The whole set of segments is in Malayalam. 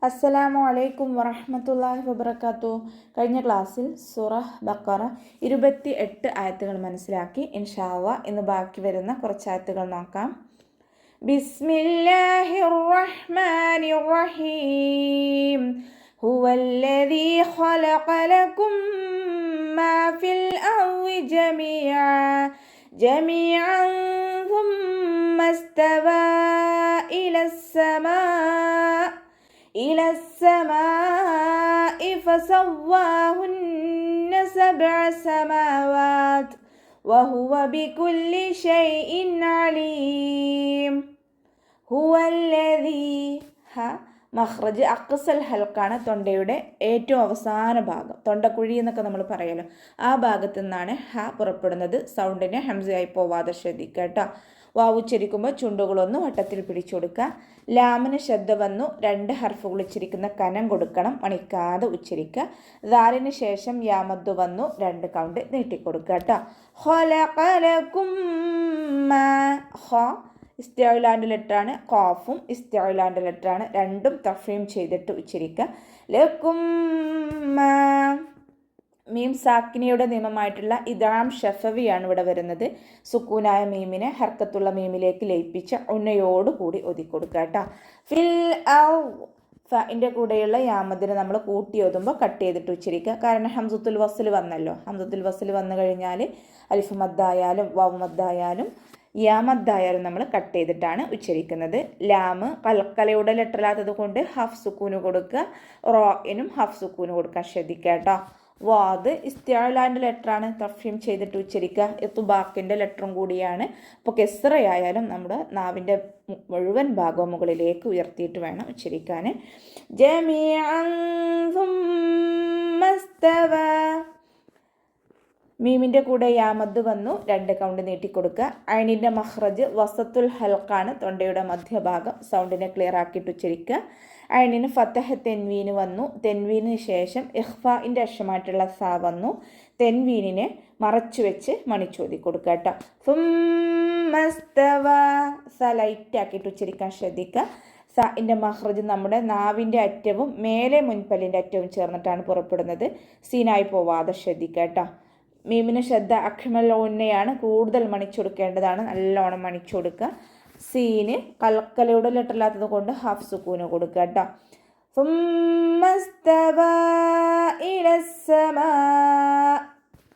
അസ്സലാമു അലൈക്കും വറഹ്മത്തുള്ളാഹി വബറകാതുഹു. കഴിഞ്ഞ ക്ലാസ്സിൽ സൂറ ബഖറ 28 ആയത്തുകൾ മനസ്സിലാക്കി. ഇൻഷാ അല്ലാഹ് ഇന്ന് ബാക്കി വരുന്ന കുറച്ച് ആയത്തുകൾ നോക്കാം. ബിസ്മില്ലാഹിർ റഹ്മാനിർ റഹീം. ഹുവല്ലദീ ഖലഖ ലക്കും മാ ഫിൽ അർളി ജമീഅൻ ثم استوى إلى السماء فسواهن 7 سماوات وهو بكل شيء عليم. هو الذي മഖ്റജ് അക്സൽ ഹൽക്കാണ് തൊണ്ടയുടെ ഏറ്റവും അവസാന ഭാഗം, തൊണ്ടക്കുഴി എന്നൊക്കെ നമ്മൾ പറയല്ലോ. ആ ഭാഗത്തു നിന്നാണ് പുറപ്പെടുന്നത്. സൗണ്ടിനെ ഹംസയായി പോവാതെ ശ്രദ്ധിക്കുക കേട്ടോ. വാവ് ഉച്ചരിക്കുമ്പോൾ ചുണ്ടുകളൊന്ന് വട്ടത്തിൽ പിടിച്ചു കൊടുക്കുക. ലാമിന് ശ്രദ്ധ വന്നു 2 ഹർഫുകൾ ഉച്ചരിക്കുന്ന കനം കൊടുക്കണം, മണിക്കാതെ ഉച്ചരിക്കുക. ദാലിന് ശേഷം യാമദ്ദു വന്നു 2 കൗണ്ട് നീട്ടിക്കൊടുക്കുക കേട്ടോ. ഇസ്തിഅലാൻ്റെ ലെറ്ററാണ്. ഖാഫും ഇസ്തിഅലാൻ്റെ ലെറ്ററാണ്. രണ്ടും തഫീം ചെയ്തിട്ട് ഉച്ചരിക്കുക. ലക്കും മീം സാക്കിനിയുടെ നിയമമായിട്ടുള്ള ഇദാം ഷഫവിയാണ് ഇവിടെ വരുന്നത്. സുക്കൂനായ മീമിനെ ഹർക്കത്തുള്ള മീമിലേക്ക് ലയിപ്പിച്ച് ഉന്നയോടുകൂടി ഒതുക്കൊടുക്കുക കേട്ടോ. ഫിൽ ഫിൻ്റെ കൂടെയുള്ള യാമദിനെ നമ്മൾ കൂട്ടി ഓതുമ്പോൾ കട്ട് ചെയ്തിട്ട് ഉച്ചരിക്കുക. കാരണം ഹംസത്തുൽ വസ്ൽ വന്നല്ലോ. ഹംസത്തുൽ വസ്ൽ വന്നു കഴിഞ്ഞാൽ അലിഫ് മദ്ദായാലും വാവ് മദ്ദായാലും യാമദ്ദായാലും നമ്മൾ കട്ട് ചെയ്തിട്ടാണ് ഉച്ചരിക്കുന്നത്. ലാമ് കൽക്കലയുടെ ലെറ്ററിലാത്തത് കൊണ്ട് ഹഫ് സുക്കൂന് കൊടുക്കുക. റോയിനും ഹഫ് സുക്കൂന് കൊടുക്കാൻ ശ്രദ്ധിക്കുക കേട്ടോ. വാദ് ഇസ്തിഅലാൻ്റെ ലെറ്ററാണ്, തഫീം ചെയ്തിട്ട് ഉച്ചരിക്കുക. ഇത്ബാഖിൻ്റെ ലെറ്ററും കൂടിയാണ്. അപ്പോൾ കെസ്റയായാലും നമ്മുടെ നാവിൻ്റെ മുഴുവൻ ഭാഗവും മുകളിലേക്ക് ഉയർത്തിയിട്ട് വേണം ഉച്ചരിക്കാൻ. ജമീഅൻ സുമ്മ ഇസ്തവാ. മീമിൻ്റെ കൂടെ യാമദ് വന്നു 2 കൗണ്ട് നീട്ടിക്കൊടുക്കുക. ഐനിൻ്റെ മഖ്റജ് വസത്തുൽ ഹൽക്കാണ്, തൊണ്ടയുടെ മധ്യഭാഗം. സൗണ്ടിനെ ക്ലിയർ ആക്കിയിട്ട് ഉച്ചരിക്കുക. ഐനിന് ഫത്തഹ് തെൻവീന് വന്നു. തെൻവീനിന് ശേഷം ഇഖ്ഫാഇൻ്റെ അക്ഷരമായിട്ടുള്ള സ വന്നു. തെൻവീനിനെ മറച്ചു വെച്ച് മണിച്ചോതി കൊടുക്കുക കേട്ടോ. സ ലൈറ്റ് ആക്കിയിട്ട് ഉച്ചരിക്കാൻ ശ്രദ്ധിക്കുക. സഇൻ്റെ മഖ്റജ് നമ്മുടെ നാവിൻ്റെ അറ്റവും മേലെ മുൻപല്ലിൻ്റെ അറ്റവും ചേർന്നിട്ടാണ് പുറപ്പെടുന്നത്. സീനായി പോവാതെ ശ്രദ്ധിക്കുക കേട്ടോ. മീമിന് ശ്രദ്ധ അഖ്മലോന്നെയാണ്, കൂടുതൽ മണിച്ചൊടുക്കേണ്ടതാണ്. നല്ലോണം മണിച്ചൊടുക്കുക. സീന് കൽക്കലയുടെ ലെറ്ററില്ലാത്തത് കൊണ്ട് ഹാഫ് സുക്കൂന് കൊടുക്കുക കേട്ടോ.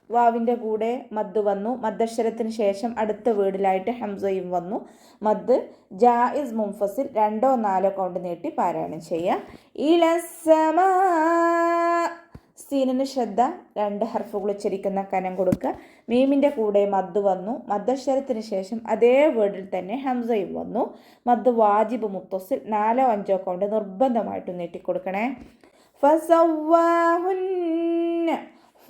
വാവിൻ്റെ കൂടെ മദ് വന്നു. മദ്ദക്ഷരത്തിന് ശേഷം അടുത്ത വീടിലായിട്ട് ഹംസയും വന്നു. മദ് ജായിസ് മുൻഫസിൽ 2 or 4 കൗണ്ട് നീട്ടി പാരായണം ചെയ്യുക. ഇലസ്സമാ. സീനിന് ശ്രദ്ധ 2 ഹർഫുകൾ ഉച്ചരിക്കുന്ന കനം കൊടുക്കുക. മീമിൻ്റെ കൂടെ മദ് വന്നു. മദ്ദക്ഷരത്തിന് ശേഷം അതേ വേർഡിൽ തന്നെ ഹംസയും വന്നു. മദ് വാജിബ് മുത്തസിൽ 4 or 5 കൗണ്ട് നിർബന്ധമായിട്ടും നീട്ടിക്കൊടുക്കണേ. ഫസവ്വാഹുന്ന.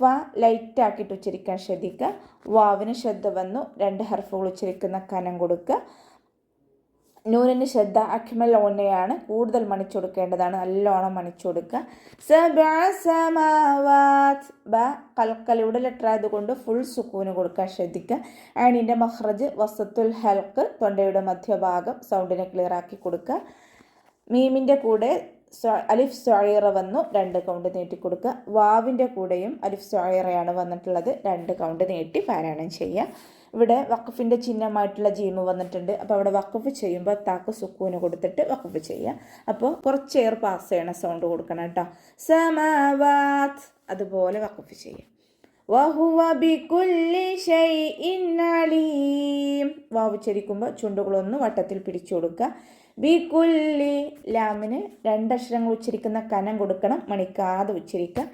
ഫ ലൈറ്റ് ആക്കിയിട്ട് ഉച്ചരിക്കാൻ ശ്രദ്ധിക്കുക. വാവിന് ശ്രദ്ധ വന്നു 2 ഹർഫുകൾ ഉച്ചരിക്കുന്ന കനം കൊടുക്കുക. നൂനിന് ശ്രദ്ധ അഖ്മൽ ഓന്നയാണ്, കൂടുതൽ മണിച്ചൊടുക്കേണ്ടതാണ്. നല്ലോണം മണിച്ചൊടുക്കുക. കൽക്കലയുടെ ലെറ്റർ ആയതുകൊണ്ട് ഫുൾ സുക്കൂന് കൊടുക്കാൻ ശ്രദ്ധിക്കുക. ഐനിൻ്റെ മഖ്റജ് വസത്തുൽ ഹൽക്ക്, തൊണ്ടയുടെ മധ്യഭാഗം. സൗണ്ടിനെ ക്ലിയർ ആക്കി കൊടുക്കുക. മീമിൻ്റെ കൂടെ അലിഫ് സ്വായിറ വന്നു 2 കൗണ്ട് നീട്ടിക്കൊടുക്കുക. വാവിൻ്റെ കൂടെയും അലിഫ് സ്വായിറയാണ് വന്നിട്ടുള്ളത്. 2 കൗണ്ട് നീട്ടി പാരായണം ചെയ്യുക. ഇവിടെ വഖഫിൻ്റെ ചിഹ്നമായിട്ടുള്ള ജീമ് വന്നിട്ടുണ്ട്. അപ്പോൾ അവിടെ വഖഫ് ചെയ്യുമ്പോൾ താക്ക് സുക്കൂന് കൊടുത്തിട്ട് വഖഫ് ചെയ്യുക. അപ്പോൾ കുറച്ച് എയർ പാസ് ചെയ്യണ സൗണ്ട് കൊടുക്കണം കേട്ടോ. സമാവാത്ത് അതുപോലെ വഖഫ് ചെയ്യുക. വഹുവ ബികുല്ലി ഷൈഇൻ അലീം. വാവ് ഉച്ചരിക്കുമ്പോൾ ചുണ്ടുകളൊന്ന് വട്ടത്തിൽ പിടിച്ചു കൊടുക്കുക. ബികുല്ലി ലാമിന് 2 അക്ഷരങ്ങൾ ഉച്ചരിക്കുന്ന കനം കൊടുക്കണം, മണിക്കാതെ ഉച്ചരിക്കുക.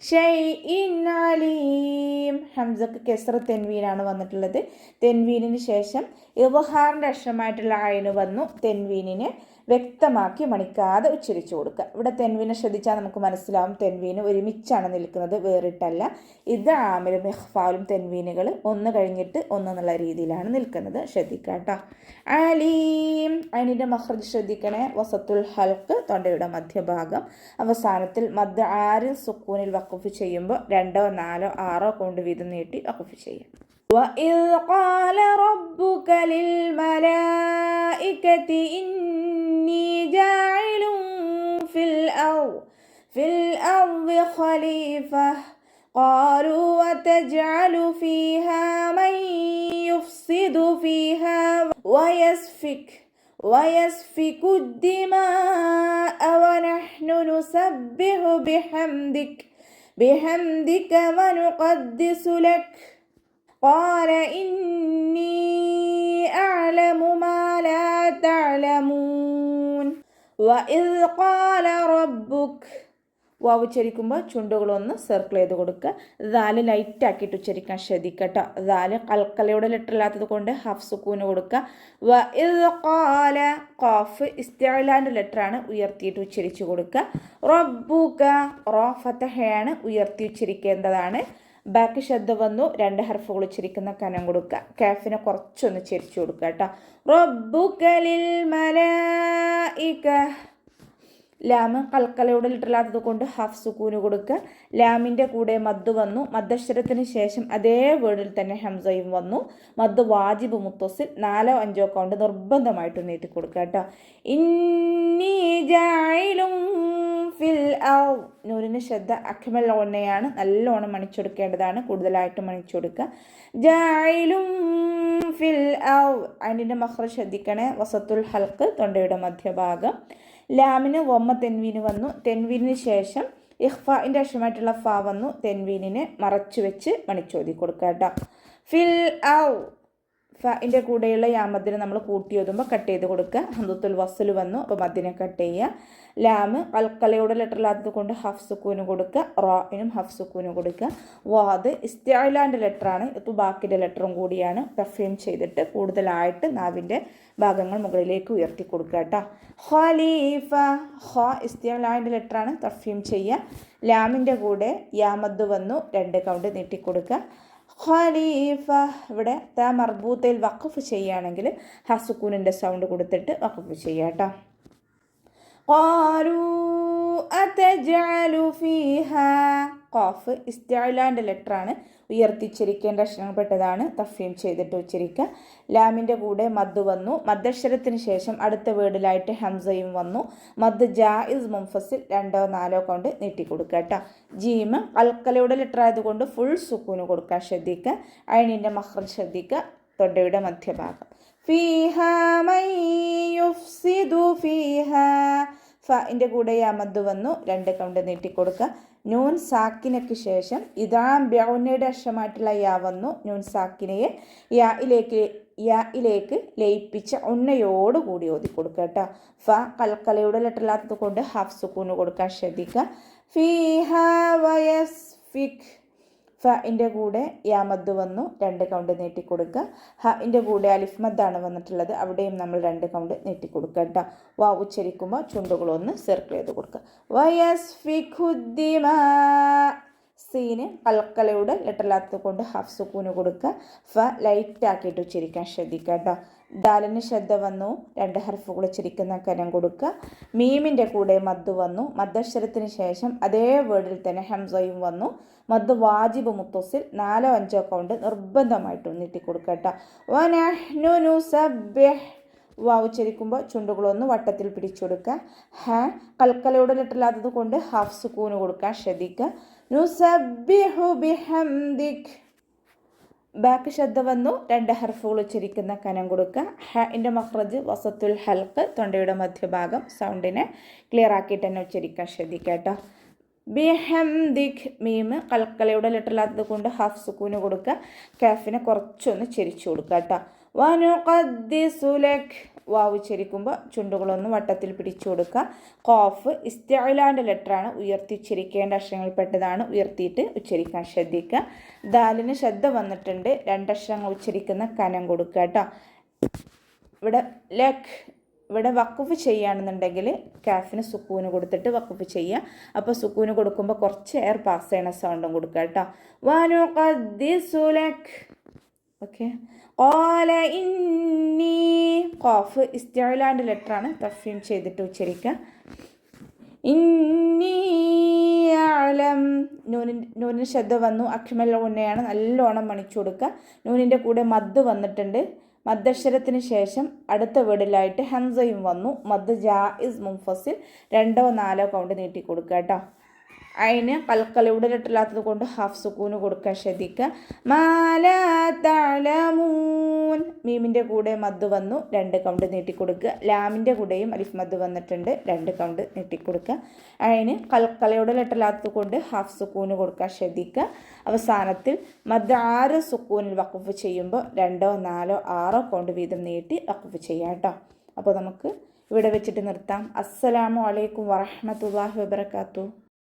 ഷൈഇൻ അലീം. ഹംസക്ക് കെസ്റ തെൻവീനാണ് വന്നിട്ടുള്ളത്. തെൻവീനിന് ശേഷം ഇദ്ഹാറിൻ്റെ അക്ഷരമായിട്ടുള്ള ഐന് വന്നു. തെൻവീനിനെ വ്യക്തമാക്കി മണിക്കാതെ ഉച്ചരിച്ചു കൊടുക്കുക. ഇവിടെ തെൻവീനെ ശ്രദ്ധിച്ചാൽ നമുക്ക് മനസ്സിലാവും തെൻവീന് ഒരുമിച്ചാണ് നിൽക്കുന്നത്, വേറിട്ടല്ല. ഇത് ആമിലും ഇഖ്ഫാലും തെൻവീനുകൾ ഒന്ന് കഴിഞ്ഞിട്ട് ഒന്നെന്നുള്ള രീതിയിലാണ് നിൽക്കുന്നത്. ശ്രദ്ധിക്കുക കേട്ടോ. അലീം. ഐനിൻ്റെ മഖ്റജ് ശ്രദ്ധിക്കണേ. വസത്തുൽ ഹൽക്ക്, തൊണ്ടയുടെ മധ്യഭാഗം. അവസാനത്തിൽ മദ് ആരിൽ സുക്കൂനിൽ വഖഫ് ചെയ്യുമ്പോൾ 2 or 4 or 6 കൗണ്ട് വീതം നീട്ടി വഖഫ് ചെയ്യാം. وَإِذْ قَالَ رَبُّكَ لِلْمَلَائِكَةِ إِنِّي جَاعِلٌ فِي الْأَرْضِ الأرض خليفة قالوا وتجعل فيها من يفسد فيها ويسفك الدماء ونحن نسبح بحمدك ونقدس لك قال إني أعلم ما لا تعلمون وإذ قال ربك വാവ് ഉച്ചരിക്കുമ്പോൾ ചുണ്ടുകളൊന്ന് സർക്കിൾ ചെയ്ത് കൊടുക്കുക. ദാല് ലൈറ്റ് ആക്കിയിട്ട് ഉച്ചരിക്കാൻ ശ്രദ്ധിക്കുക കേട്ടോ. ദാല് കൽക്കലയുടെ ലെറ്റർ ഇല്ലാത്തത് കൊണ്ട് ഹാഫ് സുക്കൂന് കൊടുക്കുക. വ ഇദ് ഖാല ഖാഫ് ഇസ്തിഅലാന്റെ ലെറ്ററാണ്, ഉയർത്തിയിട്ട് ഉച്ചരിച്ചു കൊടുക്കുക. റബ്ബുക റോ ഫതഹയാണ്, ഉയർത്തി ഉച്ചരിക്കേണ്ടതാണ്. ബാക്കി ശബ്ദം വന്നു, 2 ഹർഫുകൾ ഉച്ചരിക്കുന്ന കനം കൊടുക്കുക. കാഫിനെ കുറച്ചൊന്ന് ചരിച്ചു കൊടുക്കുക കേട്ടോ. റബ്ബുക ലിൽ മലായിക ലാമ് കൽക്കലയുടെ ലിറ്ററില്ലാത്തത് കൊണ്ട് ഹാഫ് സുക്കൂന് കൊടുക്കുക. ലാമിൻ്റെ കൂടെ മദ് വന്നു, മദ്ദക്ഷരത്തിന് ശേഷം അതേ വേർഡിൽ തന്നെ ഹംസയും വന്നു. മദ് വാജിബ് മുത്തസിൽ 4 5 കൗണ്ട് നിർബന്ധമായിട്ട് നീട്ടി കൊടുക്കുക കേട്ടോ. ഇന്നി ജാഇലും ഫിൽ അർദ് നൂറിന് ശ്രദ്ധ അക്മൽ ഓണയാണ്, നല്ലോണം മണിച്ചെടുക്കേണ്ടതാണ്, കൂടുതലായിട്ട് മണിച്ചെടുക്കുക. ജാഇലും ഫിൽ അർദ് അതിൻ്റെ മഖ്റജ് ശ്രദ്ധിക്കണേ, വസത്തുൽ ഹൽക്ക് തൊണ്ടയുടെ മധ്യഭാഗം. ലാമിന് വമ്മ തെൻവീന് വന്നു, തെൻവീനിന് ശേഷം ഇഖ്ഫാഇൻ്റെ അക്ഷരമായിട്ടുള്ള ഫ വന്നു, തെൻവീനിനെ മറച്ചു വെച്ച് മണിച്ചോതി കൊടുക്കുക കേട്ടോ. ഫിൽ ഔ ഫിൻ്റെ കൂടെയുള്ള യാമദിനെ നമ്മൾ കൂട്ടി എഴുതുമ്പോൾ കട്ട് ചെയ്ത് കൊടുക്കുക. ഹംദത്തുൽ വസ്ൽ വന്നു, അപ്പോൾ മദ്ദിനെ കട്ട് ചെയ്യുക. ലാമ് കൽക്കലയുടെ ലെറ്ററില്ലാത്തത് കൊണ്ട് ഹഫ് സുക്കൂന് കൊടുക്കുക, റായിനും ഹഫ് സുക്കൂന് കൊടുക്കുക. വാദ് ഇസ്തിഅലാൻ്റെ ലെറ്ററാണ്, ഇപ്പോൾ ബാക്കിയുടെ ലെറ്ററും കൂടിയാണ്. തഫീം ചെയ്തിട്ട് കൂടുതലായിട്ട് നാവിൻ്റെ ഭാഗങ്ങൾ മുകളിലേക്ക് ഉയർത്തി കൊടുക്കുക കേട്ടോ. ഖലീഫ ഖ ഇസ്തിഅലാൻ്റെ ലെറ്ററാണ്, തഫീം ചെയ്യുക. ലാമിൻ്റെ കൂടെ യാമദ് വന്നു, 2 കൗണ്ട് നീട്ടിക്കൊടുക്കുക. ഖലീഫ ഇവിടെ ത മർബൂത്തയിൽ വഖഫ് ചെയ്യുകയാണെങ്കിൽ ഹസുക്കൂനിൻ്റെ സൗണ്ട് കൊടുത്തിട്ട് വഖഫ് ചെയ്യുക കേട്ടോ. ഖാലൂ അതജഅലു ഫീഹാ ഖാഫ് ഇസ്തിഅലാൻ്റെ ലെറ്ററാണ്, ഉയർത്തിച്ചിരിക്കേണ്ട അക്ഷരങ്ങൾപ്പെട്ടതാണ്, തഫീം ചെയ്തിട്ട് ഉച്ചരിക്കുക. ലാമിൻ്റെ കൂടെ മദ് വന്നു, മദ്ദക്ഷരത്തിന് ശേഷം അടുത്ത വേർഡിലായിട്ട് ഹംസയും വന്നു. മദ് ജായിസ് മുൻഫസിൽ 2 4 കൊണ്ട് നീട്ടിക്കൊടുക്കുക കേട്ടോ. ജീമ് കൽക്കലയുടെ ലെറ്റർ ആയതുകൊണ്ട് ഫുൾ സുക്കൂന് കൊടുക്കാൻ ശ്രദ്ധിക്കുക. അയിനിൻ്റെ മഖ്റജ് ശ്രദ്ധിക്കുക, തൊണ്ടയുടെ മധ്യഭാഗം. ഫീഹാ മൻ യുഫ്സിദു ഫീഹാ ഫിൻ്റെ കൂടെ യമദ് വന്നു, 2 കൗണ്ട് നീട്ടിക്കൊടുക്കുക. നൂൻ സാക്കിനയ്ക്ക് ശേഷം ഇദാം ബ്യൗനയുടെ അക്ഷരമായിട്ടുള്ള യാ വന്നു, നൂൻ സാക്കിനയെ യായിലേക്ക് ലയിപ്പിച്ച ഉണ്ണയോടുകൂടി ഓതി കൊടുക്കുക കേട്ടോ. ഫ കൽക്കലയുടെ ലെറ്ററില്ലാത്തത് കൊണ്ട് ഹാഫ് സുക്കൂന് കൊടുക്കാൻ ശ്രദ്ധിക്കുക. ഫീഹാ വയസ്ഫിക് ഫിൻ്റെ കൂടെ യാമദ് വന്നു, 2 കൗണ്ട് നീട്ടിക്കൊടുക്കുക. ഹൻ്റെ കൂടെ അലിഫ് മദ്ദാണ് വന്നിട്ടുള്ളത്, അവിടെയും നമ്മൾ 2 കൗണ്ട് നീട്ടിക്കൊടുക്കുക കേട്ടോ. വാ ഉച്ചരിക്കുമ്പോൾ ചുണ്ടുകളൊന്ന് സർക്കിൾ ചെയ്ത് കൊടുക്കുക. വയസ്ഫിഖുദ്ദിമാ സീന് കൽക്കലയുടെ ലെറ്ററില്ലാത്തത് കൊണ്ട് ഹാഫ് സുക്കൂന് കൊടുക്കുക. ഫ ലൈറ്റ് ആക്കിയിട്ട് ഉച്ചരിക്കാൻ ശ്രദ്ധിക്കുക കേട്ടോ. ദാലിന് ശ്രദ്ധ വന്നു, 2 ഹർഫുകൾ ഉച്ചരിക്കുന്ന കനം കൊടുക്കുക. മീമിൻ്റെ കൂടെ മദ് വന്നു, മദ്ദക്ഷരത്തിന് ശേഷം അതേ വേർഡിൽ തന്നെ ഹംസയും വന്നു. മദ് വാജിബ് മുത്തസിൽ 4 5 കൗണ്ട് നിർബന്ധമായിട്ടും നീട്ടിക്കൊടുക്കുക കേട്ടോ. വനഹ്നു നുസബ്ബിഹ് വാ ഉച്ചരിക്കുമ്പോൾ ചുണ്ടുകളൊന്ന് വട്ടത്തിൽ പിടിച്ചു കൊടുക്കുക. ഹ കൽക്കലയുടെ ലെറ്ററില്ലാത്തത് കൊണ്ട് ഹാഫ് സുക്കൂന് കൊടുക്കാൻ ശ്രദ്ധിക്കുക. നുസബ്ബിഹു ബിഹംദിക് ബാക്ക് ശ്രദ്ധ വന്നു, 2 ഹർഫുകൾ ഉച്ചരിക്കുന്ന കനം കൊടുക്കുക. ഹൻ്റെ മഖ്റജ് വസത്തുൽ ഹൽക്ക് തൊണ്ടയുടെ മധ്യഭാഗം, സൗണ്ടിനെ ക്ലിയർ ആക്കിയിട്ട് തന്നെ ഉച്ചരിക്കാൻ ശ്രദ്ധിക്കുക കേട്ടോ. ബിഹംദിക് മീമ് കൽക്കലയുടെ ലെറ്ററില്ലാത്തത് കൊണ്ട് ഹാഫ് സുക്കൂന് കൊടുക്കുക. കാഫിനെ കുറച്ചൊന്ന് ചെരിച്ചു കൊടുക്കുക കേട്ടോ. വനുഖദ്ദിസു ലക് വാവ് ഉച്ചരിക്കുമ്പോൾ ചുണ്ടുകളൊന്ന് വട്ടത്തിൽ പിടിച്ചു കൊടുക്കുക. ഖാഫ് ഇസ്തിഅലാൻ്റെ ലെറ്ററാണ്, ഉയർത്തി ഉച്ചരിക്കേണ്ട അക്ഷരങ്ങളിൽപ്പെട്ടതാണ്, ഉയർത്തിയിട്ട് ഉച്ചരിക്കാൻ ശ്രദ്ധിക്കുക. ദാലിന് ശ്രദ്ധ വന്നിട്ടുണ്ട്, 2 അക്ഷരങ്ങൾ ഉച്ചരിക്കുന്ന കനം കൊടുക്കുക കേട്ടോ. ഇവിടെ ലക് ഇവിടെ വഖഫ് ചെയ്യുകയാണെന്നുണ്ടെങ്കിൽ കാഫിന് സുക്കൂന് കൊടുത്തിട്ട് വഖഫ് ചെയ്യുക. അപ്പോൾ സുക്കൂന് കൊടുക്കുമ്പോൾ കുറച്ച് എയർ പാസ് ചെയ്യണ സൗണ്ടും കൊടുക്കുക കേട്ടോ. വനുഖദ്ദിസു ലക് ഓക്കെ. ഖാല ഇന്നി ഖാഫ് ഇസ്തിഅലാൻ്റെ ലെറ്ററാണ്, തഫീം ചെയ്തിട്ട് ഉച്ചരിക്കുക. ഇന്നി അഅലം നൂനിന് ശ്രദ്ധ വന്നു, അക്മൽ ഉന്നയാണ്, നല്ലോണം മണിച്ചു കൊടുക്കുക. നൂനിൻ്റെ കൂടെ മദ് വന്നിട്ടുണ്ട്, മദ്ദക്ഷരത്തിന് ശേഷം അടുത്ത വേർഡിലായിട്ട് ഹംസയും വന്നു. മദ് ജായിസ് മുൻഫസിൽ 2 4 കൗണ്ട് നീട്ടി കൊടുക്കുക കേട്ടോ. അതിന് കൽക്കലയുടലിട്ടില്ലാത്തത് കൊണ്ട് ഹാഫ് സുക്കൂന് കൊടുക്കാൻ ശ്രദ്ധിക്കുക. മാലാ തഅലമൂൻ മീമിൻ്റെ കൂടെ മദ് വന്നു, 2 കൗണ്ട് നീട്ടിക്കൊടുക്കുക. ലാമിൻ്റെ കൂടെയും അലിഫ് മദ് വന്നിട്ടുണ്ട്, 2 കൗണ്ട് നീട്ടിക്കൊടുക്കുക. അതിന് കൽക്കലയുടലിട്ടില്ലാത്തത് കൊണ്ട് ഹാഫ് സുക്കൂന് കൊടുക്കാൻ ശ്രദ്ധിക്കുക. അവസാനത്തിൽ മദ് 6 സുക്കൂനിൽ വഖഫ് ചെയ്യുമ്പോൾ 2 4 6 കൗണ്ട് വീതം നീട്ടി വഖഫ് ചെയ്യാം കേട്ടോ. അപ്പോൾ നമുക്ക് ഇവിടെ വെച്ചിട്ട് നിർത്താം. അസ്സലാമു അലൈക്കും വറഹ്മത്തുള്ളാഹി വബറകാതുഹു.